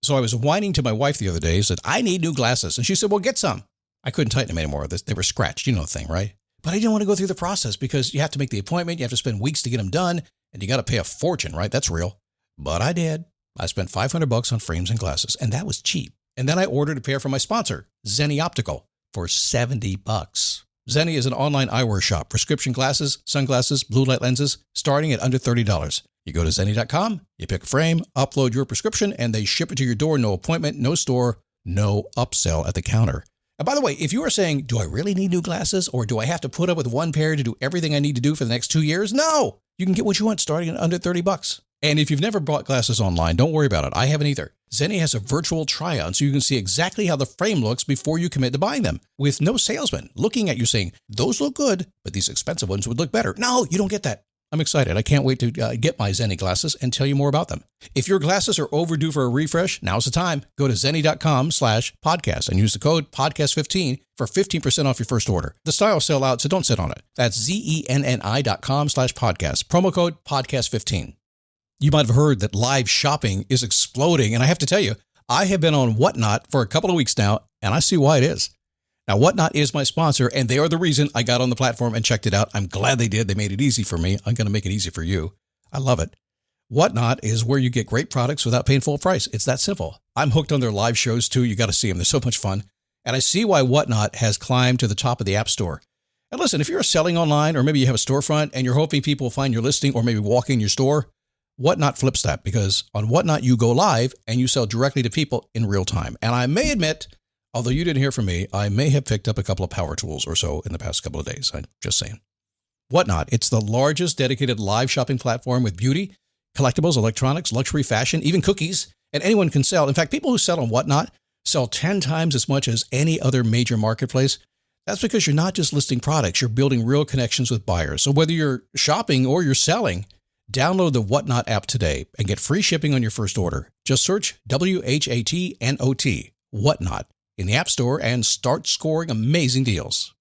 So I was whining to my wife the other day, said, I need new glasses. And she said, well, get some. I couldn't tighten them anymore. They were scratched. You know the thing, right? But I didn't want to go through the process because you have to make the appointment. You have to spend weeks to get them done. And you got to pay a fortune, right? That's real. But I did. I spent $500 on frames and glasses, and that was cheap. And then I ordered a pair from my sponsor, Zenni Optical, for $70. Zenni is an online eyewear shop. Prescription glasses, sunglasses, blue light lenses, starting at under $30. You go to Zenni.com, you pick a frame, upload your prescription, and they ship it to your door. No appointment, no store, no upsell at the counter. And by the way, if you are saying, do I really need new glasses, or do I have to put up with one pair to do everything I need to do for the next 2 years? No! You can get what you want starting at under $30. And if you've never bought glasses online, don't worry about it. I haven't either. Zenni has a virtual try-on, so you can see exactly how the frame looks before you commit to buying them, with no salesman looking at you saying, those look good, but these expensive ones would look better. No, you don't get that. I'm excited. I can't wait to get my Zenni glasses and tell you more about them. If your glasses are overdue for a refresh, now's the time. Go to Zenni.com/podcast and use the code podcast15 for 15% off your first order. The styles sell out, so don't sit on it. That's Zenni.com/podcast. Promo code podcast15. You might have heard that live shopping is exploding, and I have to tell you, I have been on Whatnot for a couple of weeks now, and I see why it is. Now, Whatnot is my sponsor, and they are the reason I got on the platform and checked it out. I'm glad they did. They made it easy for me. I'm going to make it easy for you. I love it. Whatnot is where you get great products without paying full price. It's that simple. I'm hooked on their live shows, too. You got to see them. They're so much fun. And I see why Whatnot has climbed to the top of the App Store. And listen, if you're selling online, or maybe you have a storefront and you're hoping people will find your listing or maybe walk in your store, Whatnot flips that, because on Whatnot, you go live and you sell directly to people in real time. And I may admit, although you didn't hear from me, I may have picked up a couple of power tools or so in the past couple of days. I'm just saying. Whatnot, it's the largest dedicated live shopping platform with beauty, collectibles, electronics, luxury, fashion, even cookies, and anyone can sell. In fact, people who sell on Whatnot sell 10 times as much as any other major marketplace. That's because you're not just listing products, you're building real connections with buyers. So whether you're shopping or you're selling, download the Whatnot app today and get free shipping on your first order. Just search WHATNOT, Whatnot, in the App Store and start scoring amazing deals.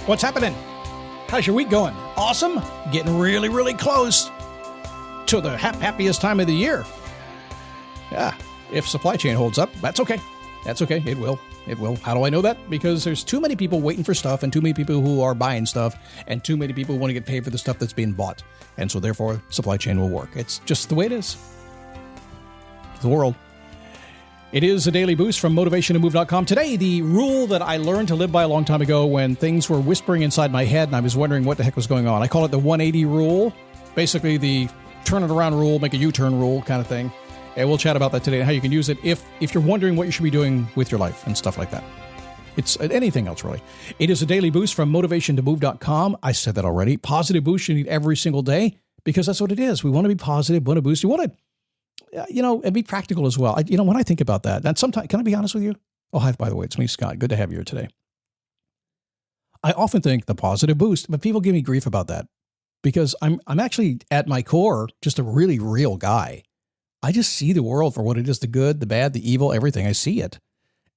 What's happening? How's your week going? Awesome? Getting really, really close to the happiest time of the year. Yeah, if supply chain holds up, that's okay. That's okay. It will. It will. How do I know that? Because there's too many people waiting for stuff and too many people who are buying stuff and too many people who want to get paid for the stuff that's being bought. And so therefore, supply chain will work. It's just the way it is. The world. It is a daily boost from motivationtomove.com. Today, the rule that I learned to live by a long time ago when things were whispering inside my head and I was wondering what the heck was going on. I call it the 180 rule. Basically, the turn it around rule, make a U-turn rule kind of thing. And we'll chat about that today and how you can use it if you're wondering what you should be doing with your life and stuff like that. It's anything else, really. It is a daily boost from motivationtomove.com. I said that already. Positive boost you need every single day because that's what it is. We want to be positive, want to boost. You want to, and be practical as well. When I think about that, and sometimes, can I be honest with you? Oh, hi, by the way, it's me, Scott. Good to have you here today. I often think the positive boost, but people give me grief about that because I'm actually at my core just a really real guy. I just see the world for what it is, the good, the bad, the evil, everything. I see it.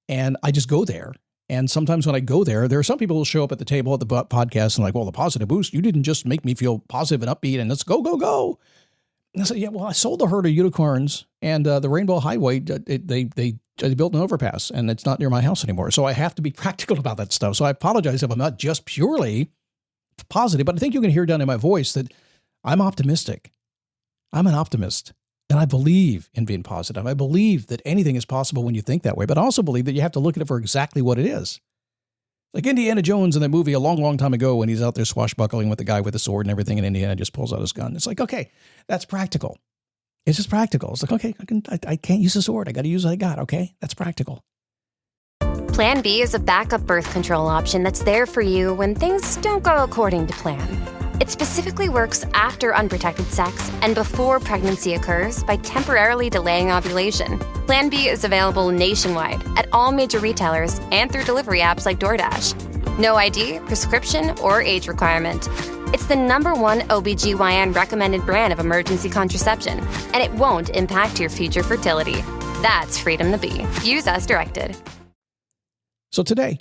And I just go there. And sometimes when I go there are some people who show up at the table at the podcast and like, well, the positive boost, you didn't just make me feel positive and upbeat and let's go, go, go. And I said, yeah, well, I sold a herd of unicorns and the Rainbow Highway, they built an overpass and it's not near my house anymore. So I have to be practical about that stuff. So I apologize if I'm not just purely positive, but I think you can hear down in my voice that I'm optimistic. I'm an optimist. And I believe in being positive. I believe that anything is possible when you think that way, but I also believe that you have to look at it for exactly what it is. Like Indiana Jones in that movie a long, long time ago when he's out there swashbuckling with the guy with the sword and everything, and Indiana just pulls out his gun. It's like, okay, that's practical. It's just practical. It's like, okay, I can't use the sword. I got to use what I got, okay? That's practical. Plan B is a backup birth control option that's there for you when things don't go according to plan. It specifically works after unprotected sex and before pregnancy occurs by temporarily delaying ovulation. Plan B is available nationwide at all major retailers and through delivery apps like DoorDash. No ID, prescription, or age requirement. It's the #1 OBGYN recommended brand of emergency contraception, and it won't impact your future fertility. That's freedom to be. Use as directed. So today,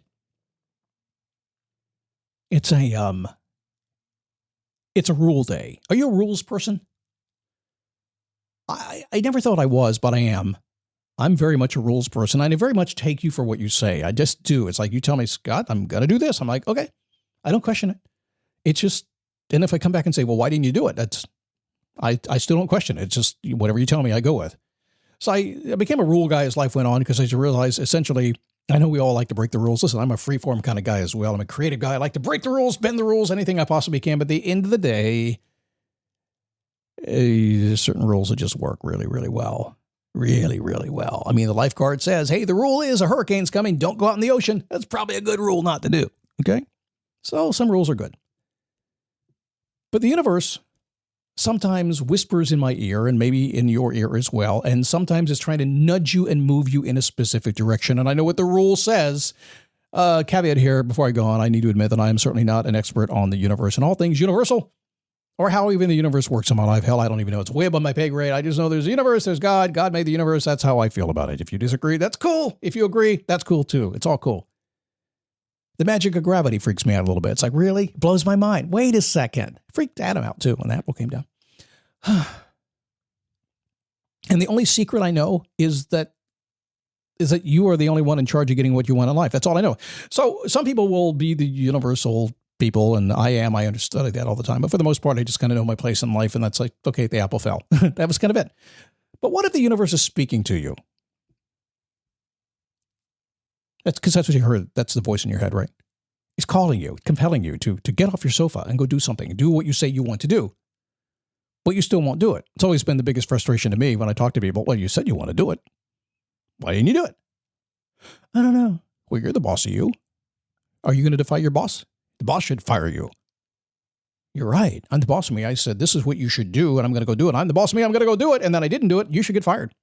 it's a rule day. Are you a rules person? I never thought I was, but I am. I'm very much a rules person. I very much take you for what you say. I just do. It's like you tell me, Scott, I'm going to do this. I'm like, okay. I don't question it. It's just, and if I come back and say, well, why didn't you do it? I still don't question it. It's just whatever you tell me, I go with. So I became a rule guy as life went on because I realized essentially, I know we all like to break the rules. Listen, I'm a freeform kind of guy as well. I'm a creative guy. I like to break the rules, bend the rules, anything I possibly can. But at the end of the day, certain rules that just work really, really well. Really, really well. I mean, the lifeguard says, hey, the rule is a hurricane's coming. Don't go out in the ocean. That's probably a good rule not to do. Okay? So some rules are good. But the universe sometimes whispers in my ear and maybe in your ear as well. And sometimes it's trying to nudge you and move you in a specific direction. And I know what the rule says. Caveat here before I go on, I need to admit that I am certainly not an expert on the universe and all things universal. Or how even the universe works in my life. Hell, I don't even know. It's way above my pay grade. I just know there's a universe, there's God. God made the universe. That's how I feel about it. If you disagree, that's cool. If you agree, that's cool too. It's all cool. The magic of gravity freaks me out a little bit. It's like, really? It blows my mind. Wait a second. Freaked Adam out too when that came down. And the only secret I know is that you are the only one in charge of getting what you want in life. That's all I know. So some people will be the universal people, and I understudy that all the time. But for the most part, I just kind of know my place in life, and that's like, okay, the apple fell. That was kind of it. But what if the universe is speaking to you? That's because that's what you heard. That's the voice in your head, right? It's calling you, compelling you to get off your sofa and go do something, do what you say you want to do. But you still won't do it. It's always been the biggest frustration to me when I talk to people. Well, you said you want to do it. Why didn't you do it? I don't know. Well, you're the boss of you. Are you going to defy your boss? The boss should fire you. You're right. I'm the boss of me. I said, this is what you should do, and I'm going to go do it. I'm the boss of me. I'm going to go do it. And then I didn't do it. You should get fired.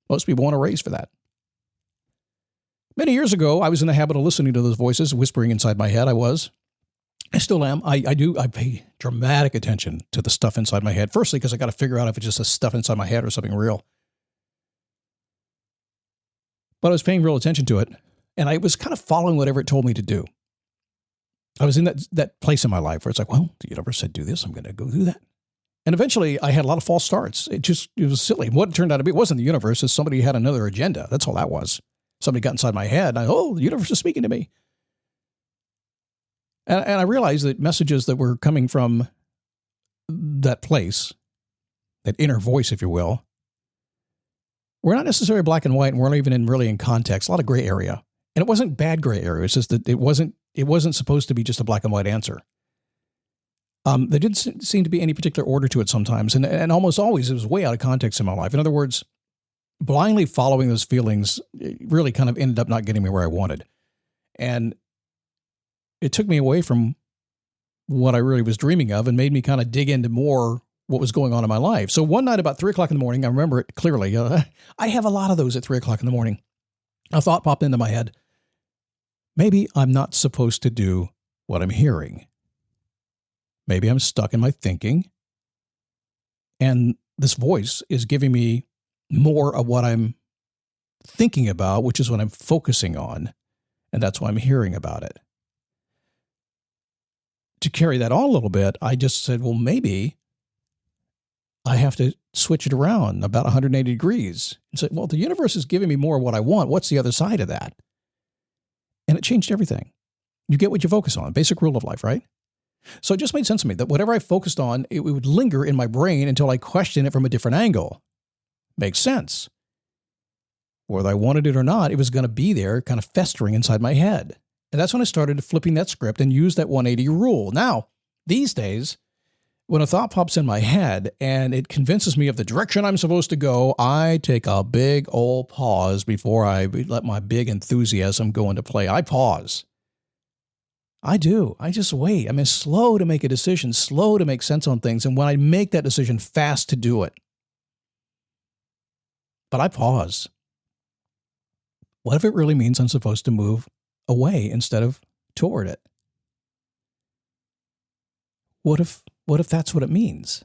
Most people want a raise for that. Many years ago, I was in the habit of listening to those voices whispering inside my head. I still am. I pay dramatic attention to the stuff inside my head. Firstly, because I got to figure out if it's just the stuff inside my head or something real. But I was paying real attention to it, and I was kind of following whatever it told me to do. I was in that place in my life where it's like, well, the universe said do this, I'm going to go do that. And eventually I had a lot of false starts. It was silly. What it turned out to be, it wasn't the universe, it's somebody had another agenda. That's all that was. Somebody got inside my head, and the universe is speaking to me. And I realized that messages that were coming from that place, that inner voice, if you will, were not necessarily black and white and weren't even really in context, a lot of gray area. And it wasn't bad gray area. It's just that it wasn't supposed to be just a black and white answer. There didn't seem to be any particular order to it sometimes. And almost always it was way out of context in my life. In other words, blindly following those feelings really kind of ended up not getting me where I wanted. And it took me away from what I really was dreaming of and made me kind of dig into more what was going on in my life. So one night about 3 o'clock in the morning, I remember it clearly. I have a lot of those at 3 o'clock in the morning. A thought popped into my head. Maybe I'm not supposed to do what I'm hearing. Maybe I'm stuck in my thinking. And this voice is giving me more of what I'm thinking about, which is what I'm focusing on. And that's why I'm hearing about it. To carry that on a little bit, I just said, well, maybe I have to switch it around about 180 degrees and say, well, the universe is giving me more of what I want. What's the other side of that? And it changed everything. You get what you focus on. Basic rule of life, right? So it just made sense to me that whatever I focused on, it would linger in my brain until I questioned it from a different angle. Makes sense. Whether I wanted it or not, it was going to be there kind of festering inside my head. And that's when I started flipping that script and used that 180 rule. Now, these days, when a thought pops in my head and it convinces me of the direction I'm supposed to go, I take a big old pause before I let my big enthusiasm go into play. I pause. I do. I just wait. I'm slow to make a decision, slow to make sense on things. And when I make that decision, fast to do it. But I pause. What if it really means I'm supposed to move away instead of toward it? What if that's what it means?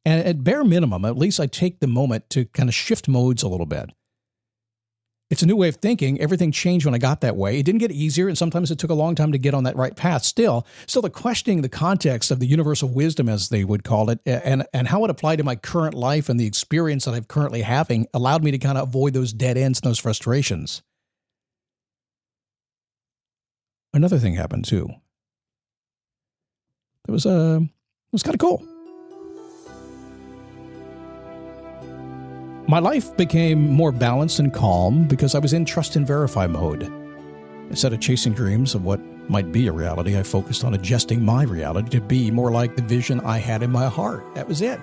And at bare minimum, at least I take the moment to kind of shift modes a little bit. It's a new way of thinking. Everything changed when I got that way. It didn't get easier, and sometimes it took a long time to get on that right path. Still the questioning the context of the universal wisdom, as they would call it, and how it applied to my current life and the experience that I'm currently having allowed me to kind of avoid those dead ends and those frustrations. Another thing happened too. It was kind of cool. My life became more balanced and calm because I was in trust and verify mode. Instead of chasing dreams of what might be a reality, I focused on adjusting my reality to be more like the vision I had in my heart. That was it.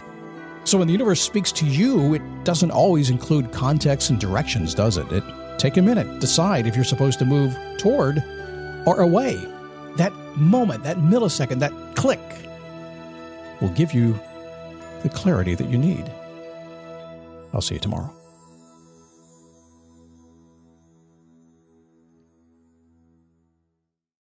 So when the universe speaks to you, it doesn't always include context and directions, does it? Take a minute, decide if you're supposed to move toward or away. That moment, that millisecond, that click will give you the clarity that you need. I'll see you tomorrow.